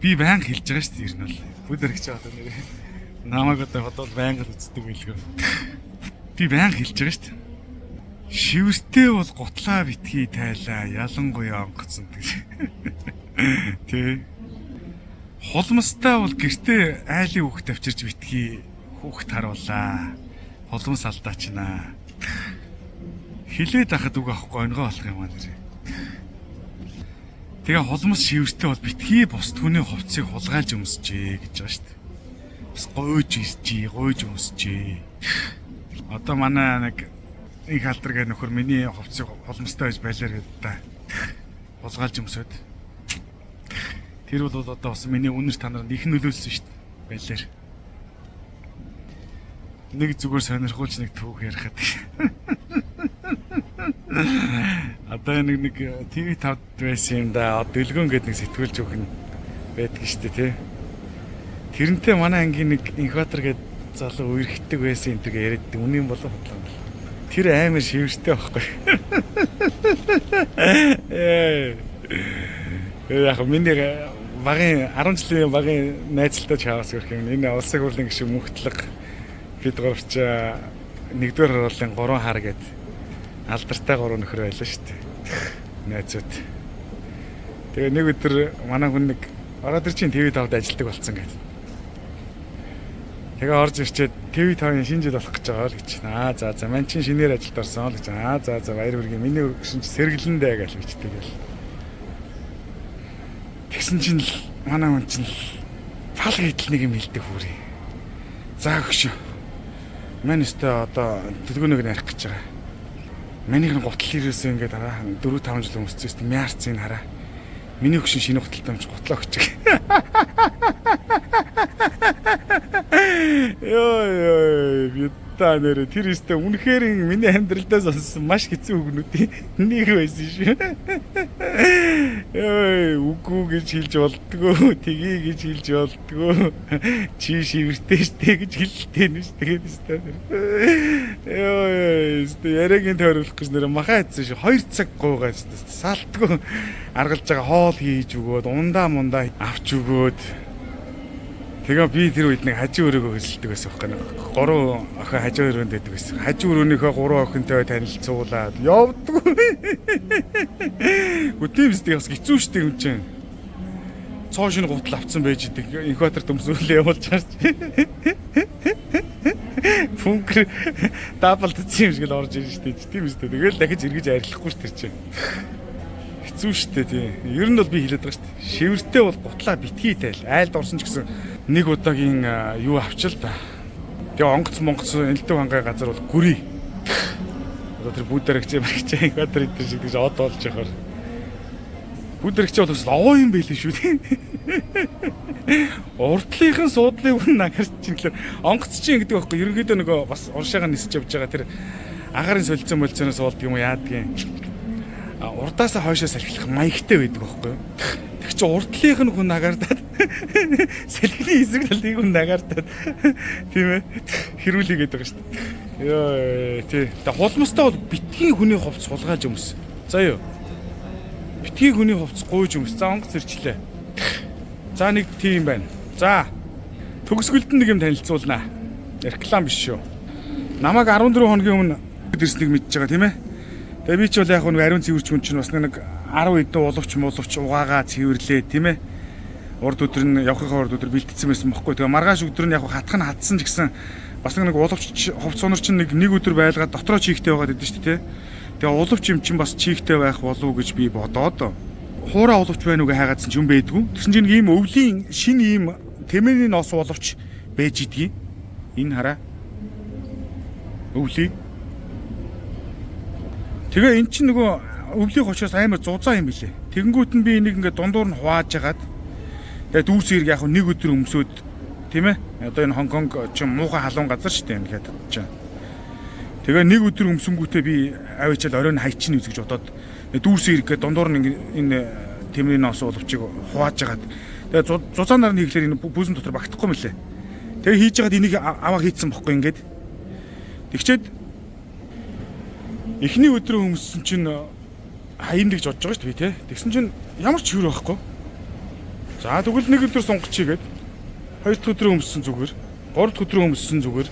Би байнга хэлж байгаа шүү дээ ер нь бол. Бүд өргөж байгаа нэр. Намайг одоо байнга л үздэг байлгүй. Би байнга хэлж байгаа шүү дээ. Шивэртэй бол гутлаа битгий тайлаа ялангуяа онгоцсон гэж. Тэ. Холмостой бол гэртээ айлын хүүхд авчирч битгий хүүхд харуулаа. Холмос алдаачнаа. Хилээд ахад үг авахгүй онгоо болох юм аа нэр. Тэгээ холмос шивэртэй бол битгий бус түүний хувцсыг хулгайлж өмсчээ гэж байгаа шүү дээ. Бас гойж өмсчээ. Одоо манай нэг их алдарга нөхөр миний хувцсыг холмостой байж байлаа гэдэг та. Хулгайлж өмсөд. Тэр бол одоо бас миний үнэр танаар их нөлөөлсөн шүү дээ. Байлаа. Нэг зүгээр сонирхуулж нэг түүх ярихад. Одоо нэг TV5 байсан юм да. Дэлгөөн гэдэг нэг сэтгүүлч өгнө байдаг шүү дээ тий. Тэрнтэй манай ангийн нэг инкватор гэдэг залуу үерхдэг байсан энэ тийг яриад үнэн болов бодлоо. Тэр амар шивэртэй байхгүй. Яг миний багын 10 жилийн багын найзлалтаа чаваас гэх юм. Энэ улсын хурлын гишүүн мөнхтлэг бид гурвч нэгдүгээр хурлын 3 хар гэдэг алдартай 3 нөхөр байлаа шүү дээ. Найзууд. Тэгээ нэг өдөр манай хүн нэг ороод ир чинь TV5-д ажилладаг болсон гэдэг. Тэгээ орж ирчээд TV5-ын шинэ жил болох гэж байгаа л гэж. За мань чинь шинээр ажилд орсон л гэж. За баяр хүргэе. Миний шинж сэргэлэндээ гэж бичдэг л. Тэгсэн чинь манай хүн чинь фал хийдэл нэг юм хэлдэг хүрээ. За өгшөө. Мань өстө одоо дэлгүүнийг нарих гэж байгаа. Манийх нь гутал ирээсээ ингээд хараа 4-5 жил өмсчихсэн мяарцыг хараа. Миний өгшин шинэ гуталтай юмч гутлаа өгч. Йоо битаа нэр тэр өстө үнэхээр миний амьдралдаа сонссон маш хэцүү үгнүүдийн нэг байсан шүү. Үгүй гэж хэлж болдгоо, тгий гэж хэлж болдгоо. Чи шивэртэй штэ гэж хэлдэг нь штэ тэгээд өстө. Өстө яриагийн тойруулах гэж нэр махаа хийсэн шүү. 2 цаг гуугаа өстө саалтгүй аргалж байгаа хоол хийж өгөөд ундаа авч өгөөд. Тэгээ би тэр үед нэг хажуу өрөөгөө хөсөлдөг байсан байхгүй нэг 3 охин хажуу өрөөнд байдаг байсан. Хажуу өрөөнийхөө 3 охинтой танилцуулаад явдаг. Үтэмсдэг бас хэцүү шттэг юм чинь. Цоо шин гутал авцсан байж идэг. Инкватор төмсүүлээ явуулж чарч. Функер дабл дцэн юм шиг л орж ирж штэ. Тийм үстэй. Тэгэл дахиж эргэж арилахгүй ш тэр чинь. Хэцүү штэ тий. Ер нь бол би хэлээд байгаа штэ. Шивэртэй бол гутлаа битгий тайл. Айлд орсон ч гэсэн нэг удаагийн юу авчил та. Тэгээ онгоц элдв хангай газар бол гүрий. Одоо тэр бүдэрэгчээ инкватор идэх шиг гэж од болж яхаар. Бүдэрэгчээ бол овоо юм байл шүү тий. Урдлынхын суудлын үн нагарч чинь гэхээр онгоц чинь гэдэг байхгүй. Ерөнхийдөө нөгөө бас уршаага нисэж явж байгаа тэр агарын солилцсон болцооноос болд юм яадгийн. Урдаасаа хойшоо салхилах маягтай байдаг байхгүй. Тэг чи урдлынх нь хүн нагардаад салхины хэсэг талыг хүн нагардаад тийм ээ хэрүүлээ гэдэг байгаа шүү дээ. Йоо тий. Тэг хулмостой бол битгий хүний хувцс хулгайлж өмс. За юу. Битгий хүний хувцс гуйж өмс. За онгоц ирчлээ. За нэг тийм байна. За төгсгөлд нэг юм танилцуулнаа. Реклам биш шүү. Намайг 14 хоногийн өмнө ирснийг мэдж байгаа тийм ээ. Тэгээ би ч бол яг нэг ариун цэвэрч хүн чинь бас нэг 10 хэдэн уловч угаагаа цэвэрлээ тийм ээ. Урд өдөр нь явахынхаа урд өдөр бэлтгэсэн байсан бохгүй. Тэгээ маргааш өдөр нь яг хатах нь хадсан ч гэсэн бас нэг уловч хувцсонор чинь нэг өдөр байлгаад дотроо чийхтэй байгаад идэв шүү дээ. Тэгээ уловч юм чинь бас чийхтэй байх болов уу гэж би бодоод хуурай уловч байна уу гэж хайгаадсан ч юм байдгүй. Тэгсэн чинь ийм өвлийн шин ийм тэмээний нос уловч байж идгийг. Энэ хараа. Өвлий. Тэгээ эн чинь нөгөө өвлийн хочоос амар зузаан юм билээ. Тэгэнгүүт нь би энийг ингээд дундуур нь хувааж хагаад тэгээ дүүс хэрэг яг нэг өдөр өмсөд тийм ээ. Одоо энэ Хонконг ч муухай халуун газар шүү дээ энэ хэд чинь. Тэгээ нэг өдөр өмсөнгүүтээ би авчиад оройн хайчин үзэж бодоод дүүс хэрэг ингээд дундуур нь энэ тэмрийн ноос уловчийг хувааж хагаад тэгээ зузаанаар нь хийхлээр энэ бүүсэн дотор багтахгүй мөлий. Тэгээ хийж хагаад энийг аваа хийцэн бохгүй ингээд. Тэгчээд эхний өдрөө өмссөн чинь хаянд гэж бодож байгаа шүү дээ тий. Тэгсэн чинь ямар ч хөр байхгүй. За тэгвэл нэг өдөр сунгачихгээд 2 дахь өдрөө өмссөн зүгээр. 3 дахь өдрөө өмссөн зүгээр.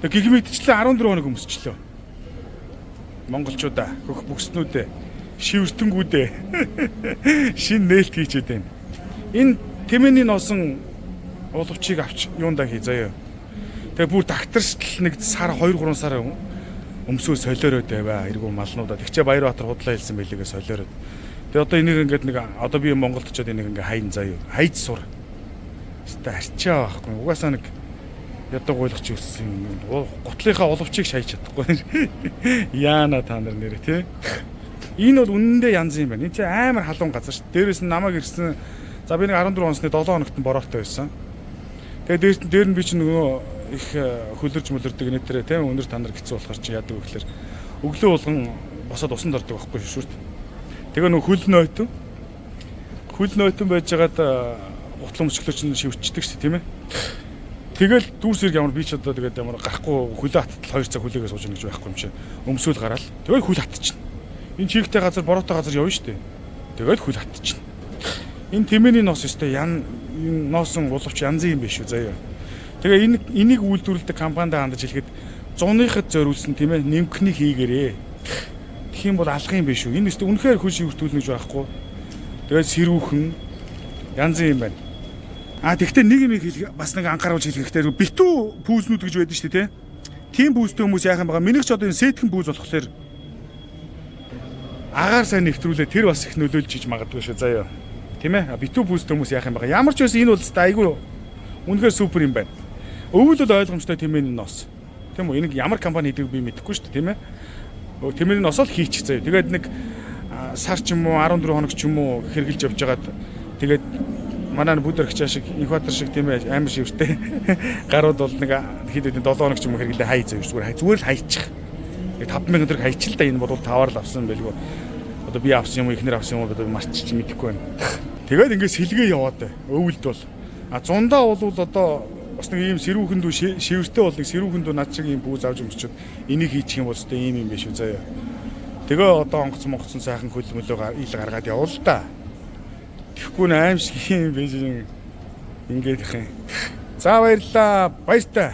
Тэг гигмэгдчлээ 14 хоног өмсчлөө. Монголчуудаа хөх бүкснүүдээ шивэртэнгүүдээ шин нээлт хийчээд байна. Энэ тэмээний носон уловчийг авч юундаа хий заяа. Тэгээ бүр дагтаршдал нэг сар 2-3 сар өмсөө солиороод байваа. Эргүү малнуудаа. Тэгчээ Баярбаатар худлаа хэлсэн байлигээ солиороод. Тэгээ одоо энийг ингээд нэг одоо би Монголд очиод энийг ингээд хайн заяа. Хайж сур. Хэвээ арчаа байхгүй. Угаасаа нэг ядаг ойлгоч өссөн. Гутлынхаа уловчийг шайж чадахгүй. Яана та нар нэрээ тий. Энэ бол үнэндээ янз юм байна. Энэ чинь амар халуун газар ш. Дээрээс нь намайг ирсэн. За би нэг 14 онсны 7 хоногт бороотой байсан. Тэгээ дээр нь би чинь нөгөө их хөлөрж мөлөрдөг нэтэрэ тийм өнөр та нар хэцүү болохоор чи яадаг вэ гэхээр өглөө болгон босоод усан дордог байхгүй шүү дээ. Тэгээ нөгөө хөл нойтон байж байгаад утлан мөчлөө чинь шивчдэг шүү дээ тийм ээ. Тэгэл дүүс зэрэг ямар би ч одоо тэгээд ямар гарахгүй хөлөө хаттал 2 цаг хөлөөгөө сууж гэнэ гэж байхгүй юм чи өмсөөл гараал. Тэгэл хөл хатчихна. Энэ чигтэй газар бороотой газар явна шүү дээ. Тэгэл хөл хатчихна. Энэ тэмээний ноос өстэй энэ ноосон уловч янзын юм биш үү заяа. Тэгээ энийг үйлдвэрлэдэг компанид хандаж хэлэхэд 100-ныхад зориулсан тийм ээ нэмхний хийгээрээ. Тэгэх юм бол алгын биш үү? Энэ өстө үнэхээр хөл шивэртүүлнэ гэж байхгүй. Тэгээд сэрүүхэн янзын юм байна. Тэгвэл нэг юм бас нэг анхааруулж хэлэх хэрэгтэй. Битүү пүүзнүүд гэж байдаг шүү дээ тийм. Тийм пүүзтэй хүмүүс яахан байгаа. Миний ч одоо энэ сэтгэн пүүз болохоор агаар сайн нэвтрүүлээ тэр бас их нөлөөлж хийж магадгүй шүү заяа. Тийм ээ. Битүү пүүзтэй хүмүүс яахан байгаа. Ямар ч байсан энэ бол айгүй үнэхээр супер юм байна. Өвөл бол ойлгомжтой тэмээний нос. Тийм үү? Энийг ямар компани хийдэг би мэдэхгүй шүү дээ, тийм ээ. Тэмээний нос л хийчих заяа. Тэгээд нэг сар ч юм уу 14 хоног ч юм уу хэрглэж явж байгаад тэгээд манай бүдэрч шиг инкватор шиг тийм ээ амар шивэртэй. Гарууд бол нэг хэд хэдэн 7 хоног ч юм уу хэрглээ хай заяа. Зүгээр л хайчих. Нэг 5000 төгрөг хайчих л да энэ бол таваар л авсан байлгүй. Одоо би авсан юм уу ихнэр авсан юм уу одоо марччих мэдэхгүй байна. Тэгээд ингээд сэлгээ яваад өвөлд бол зундаа бол одоо бас нэг ийм сэрүүхэндүү шивэртэй бол нэг сэрүүхэндүү над шиг ийм бүүз авч өмсчихэд энийг хийчих юм бол өстой ийм юм биш үү заяа. Тэгээ одоо онгоцсон сайхан хөл мөлөө ил гаргаад явуул та. Тэгэхгүй аим шиг юм биш юм ингээд их юм. За баярлаа. Баяртай.